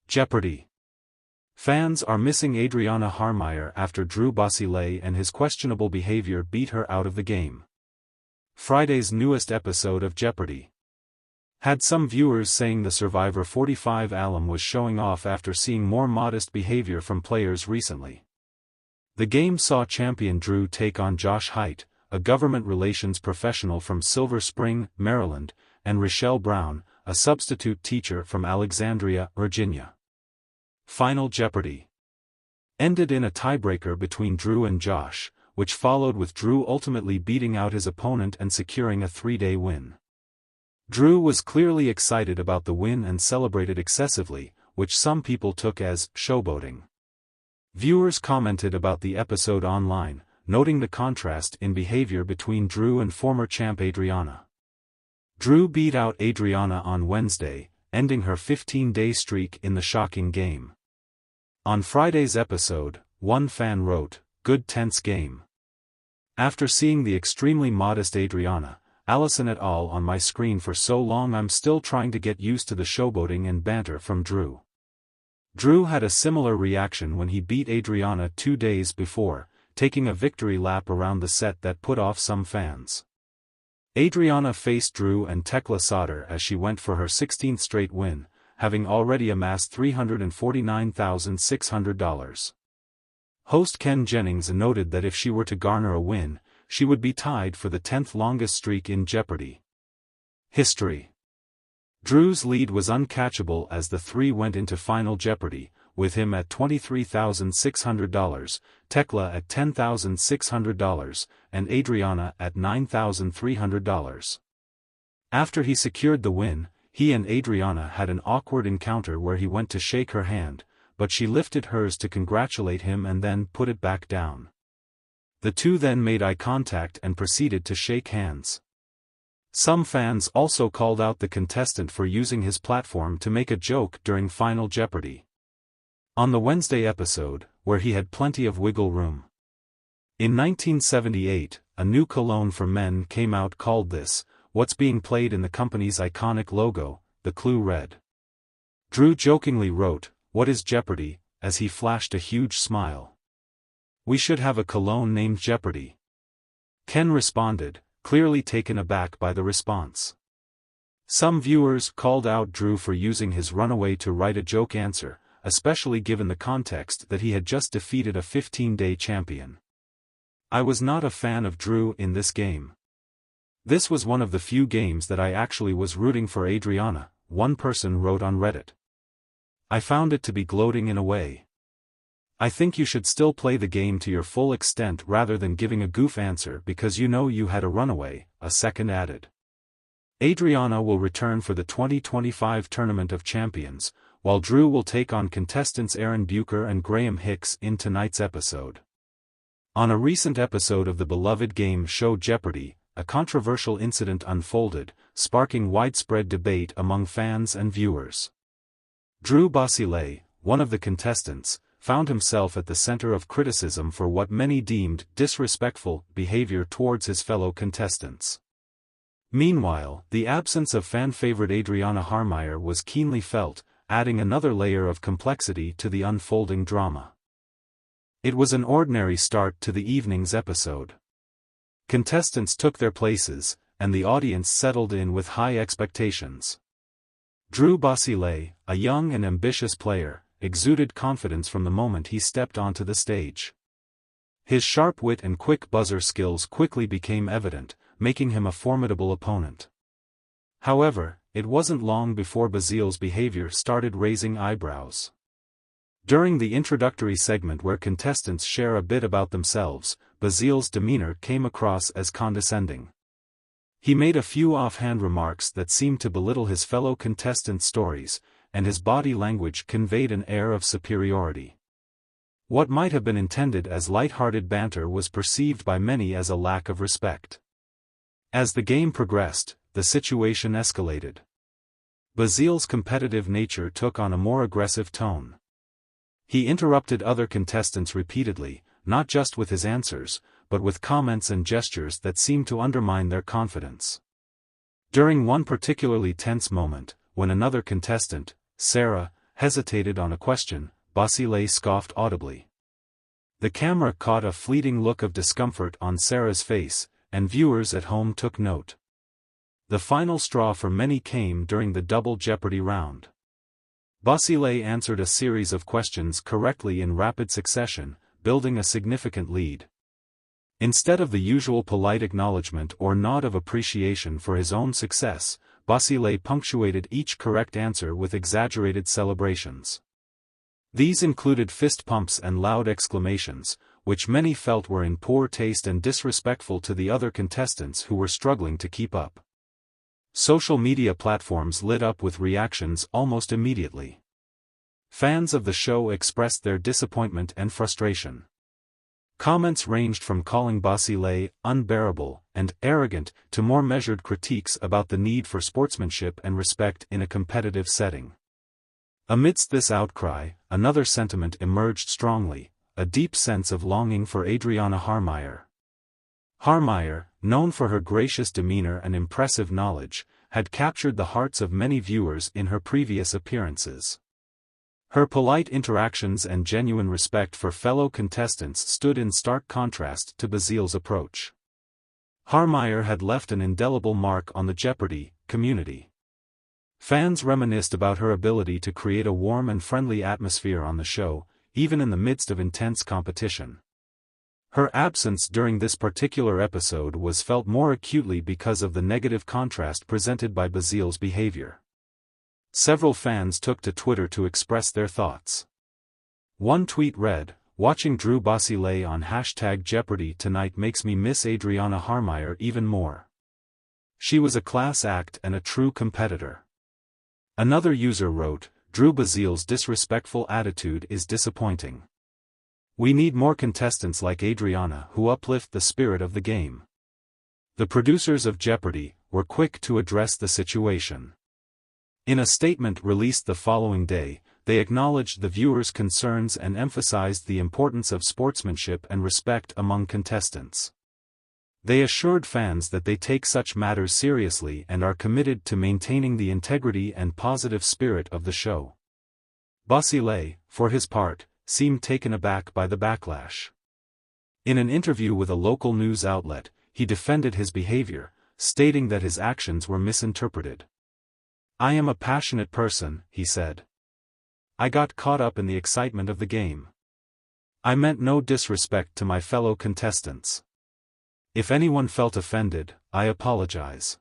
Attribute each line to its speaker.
Speaker 1: Jeopardy! Fans are missing Adriana Harmeyer after Basile and his questionable behavior beat her out of the game. Friday's newest episode of Jeopardy! Had some viewers saying the Survivor 45 alum was showing off after seeing more modest behavior from players recently. The game saw champion Drew take on Josh Haidt, a government relations professional from Silver Spring, Maryland, and Rochelle Brown, a substitute teacher from Alexandria, Virginia. Final Jeopardy! Ended in a tiebreaker between Drew and Josh, which followed with Drew ultimately beating out his opponent and securing a 3-day win. Drew was clearly excited about the win and celebrated excessively, which some people took as showboating. Viewers commented about the episode online, noting the contrast in behavior between Drew and former champ Adriana. Drew beat out Adriana on Wednesday, ending her 15-day streak in the shocking game. On Friday's episode, one fan wrote, "Good tense game. After seeing the extremely modest Adriana, Allison et al. On my screen for so long, I'm still trying to get used to the showboating and banter from Drew." Drew had a similar reaction when he beat Adriana 2 days before, taking a victory lap around the set that put off some fans. Adriana faced Drew and Tekla Sauter as she went for her 16th straight win, having already amassed $349,600. Host Ken Jennings noted that if she were to garner a win, she would be tied for the 10th longest streak in Jeopardy! History. Drew's lead was uncatchable as the three went into Final Jeopardy!, with him at $23,600, Tekla at $10,600, and Adriana at $9,300. After he secured the win, he and Adriana had an awkward encounter where he went to shake her hand, but she lifted hers to congratulate him and then put it back down. The two then made eye contact and proceeded to shake hands. Some fans also called out the contestant for using his platform to make a joke during Final Jeopardy! On the Wednesday episode, where he had plenty of wiggle room. In 1978, a new cologne for men came out called This, What's being played in the company's iconic logo, the clue read. Drew jokingly wrote, "What is Jeopardy?" as he flashed a huge smile. "We should have a cologne named Jeopardy!" Ken responded, clearly taken aback by the response. Some viewers called out Drew for using his runaway to write a joke answer, especially given the context that he had just defeated a 15-day champion. "I was not a fan of Drew in this game. This was one of the few games that I actually was rooting for Adriana," one person wrote on Reddit. "I found it to be gloating in a way. I think you should still play the game to your full extent rather than giving a goof answer because you know you had a runaway," a second added. Adriana will return for the 2025 Tournament of Champions, while Drew will take on contestants Aaron Bucher and Graham Hicks in tonight's episode. On a recent episode of the beloved game show Jeopardy!, a controversial incident unfolded, sparking widespread debate among fans and viewers. Drew Basile, one of the contestants, found himself at the center of criticism for what many deemed disrespectful behavior towards his fellow contestants. Meanwhile, the absence of fan-favorite Adriana Harmeyer was keenly felt, adding another layer of complexity to the unfolding drama. It was an ordinary start to the evening's episode. Contestants took their places, and the audience settled in with high expectations. Drew Basile, a young and ambitious player, exuded confidence from the moment he stepped onto the stage. His sharp wit and quick buzzer skills quickly became evident, making him a formidable opponent. However, it wasn't long before Basile's behavior started raising eyebrows. During the introductory segment where contestants share a bit about themselves, Basile's demeanor came across as condescending. He made a few offhand remarks that seemed to belittle his fellow contestants' stories, and his body language conveyed an air of superiority. What might have been intended as light-hearted banter was perceived by many as a lack of respect. As the game progressed, the situation escalated. Basile's competitive nature took on a more aggressive tone. He interrupted other contestants repeatedly, not just with his answers, but with comments and gestures that seemed to undermine their confidence. During one particularly tense moment, when another contestant, Sarah, hesitated on a question, Basile scoffed audibly. The camera caught a fleeting look of discomfort on Sarah's face, and viewers at home took note. The final straw for many came during the double Jeopardy round. Basile answered a series of questions correctly in rapid succession, building a significant lead. Instead of the usual polite acknowledgement or nod of appreciation for his own success, Basile punctuated each correct answer with exaggerated celebrations. These included fist pumps and loud exclamations, which many felt were in poor taste and disrespectful to the other contestants who were struggling to keep up. Social media platforms lit up with reactions almost immediately. Fans of the show expressed their disappointment and frustration. Comments ranged from calling Basile unbearable and arrogant to more measured critiques about the need for sportsmanship and respect in a competitive setting. Amidst this outcry, another sentiment emerged strongly, a deep sense of longing for Adriana Harmeyer. Harmeyer, known for her gracious demeanor and impressive knowledge, had captured the hearts of many viewers in her previous appearances. Her polite interactions and genuine respect for fellow contestants stood in stark contrast to Basile's approach. Harmeyer had left an indelible mark on the Jeopardy community. Fans reminisced about her ability to create a warm and friendly atmosphere on the show, even in the midst of intense competition. Her absence during this particular episode was felt more acutely because of the negative contrast presented by Basile's behavior. Several fans took to Twitter to express their thoughts. One tweet read, "Watching Drew Basile on #Jeopardy tonight makes me miss Adriana Harmeyer even more. She was a class act and a true competitor." Another user wrote, "Drew Basile's disrespectful attitude is disappointing. We need more contestants like Adriana who uplift the spirit of the game." The producers of Jeopardy were quick to address the situation. In a statement released the following day, they acknowledged the viewers' concerns and emphasized the importance of sportsmanship and respect among contestants. They assured fans that they take such matters seriously and are committed to maintaining the integrity and positive spirit of the show. Basile, for his part, seemed taken aback by the backlash. In an interview with a local news outlet, he defended his behavior, stating that his actions were misinterpreted. "I am a passionate person," he said. "I got caught up in the excitement of the game. I meant no disrespect to my fellow contestants. If anyone felt offended, I apologize."